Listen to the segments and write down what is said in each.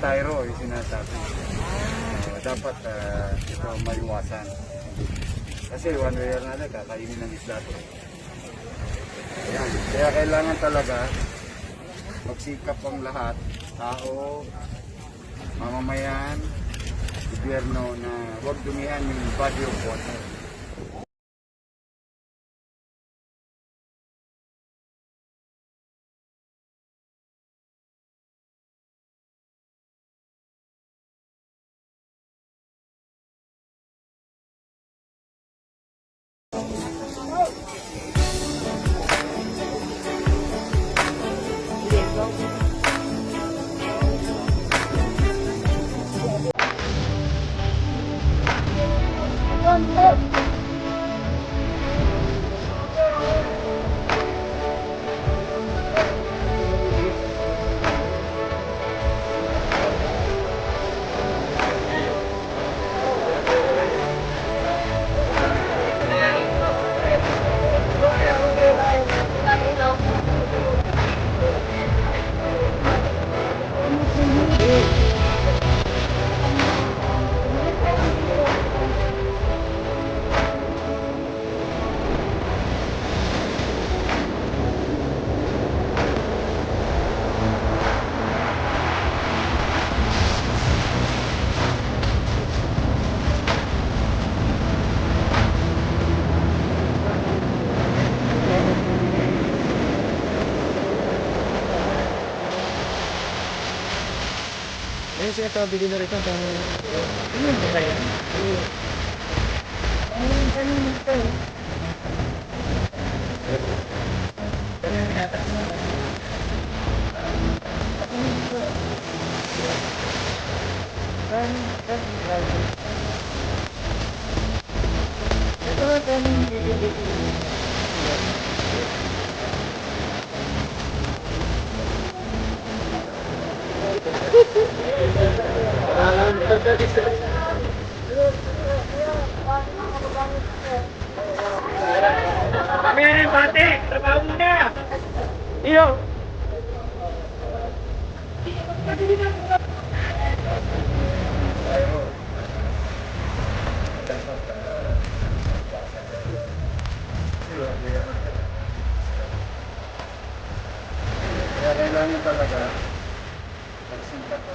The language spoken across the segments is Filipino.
styro yung sinasabi. Dapat ito maiwasan. Kasi one way or another, kakainin ng isda ito. Ayan. Kaya kailangan talaga magsikap ang lahat, tao, mamamayan, gobyerno na huwag dumihan yung body of water. Ayun siya ito, bili na rito. Ayun, kaya. Ayun, ito. Meron pati, trabaho mo na. Iyo. Kaya kailangan talaga magsinta ko.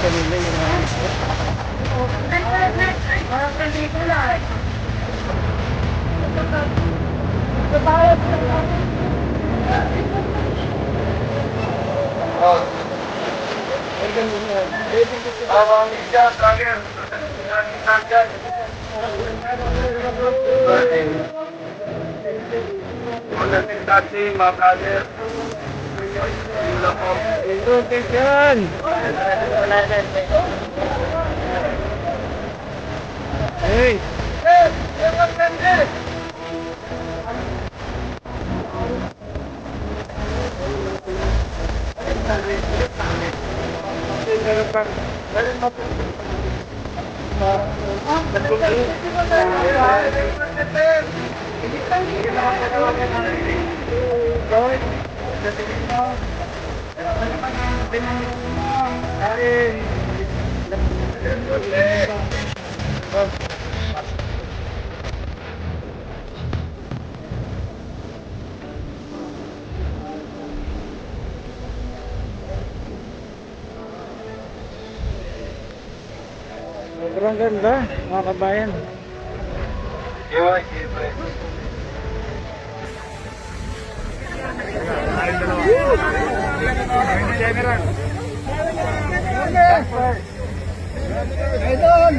Kanila yung hey! Sobrang ganda, mga kabayan. Idol!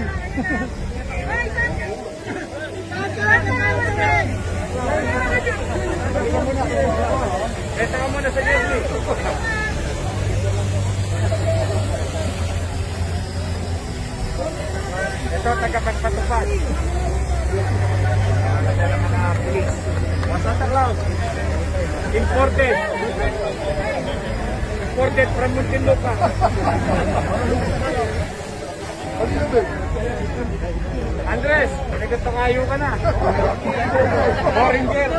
Ito ka muna sa Jeffrey. Ito, tagapagpatupad. Nadala mga pulis. Santa Claus. Imported. Imported from Muntinlupa. Andres, nagkatakayo ka na. Boringer.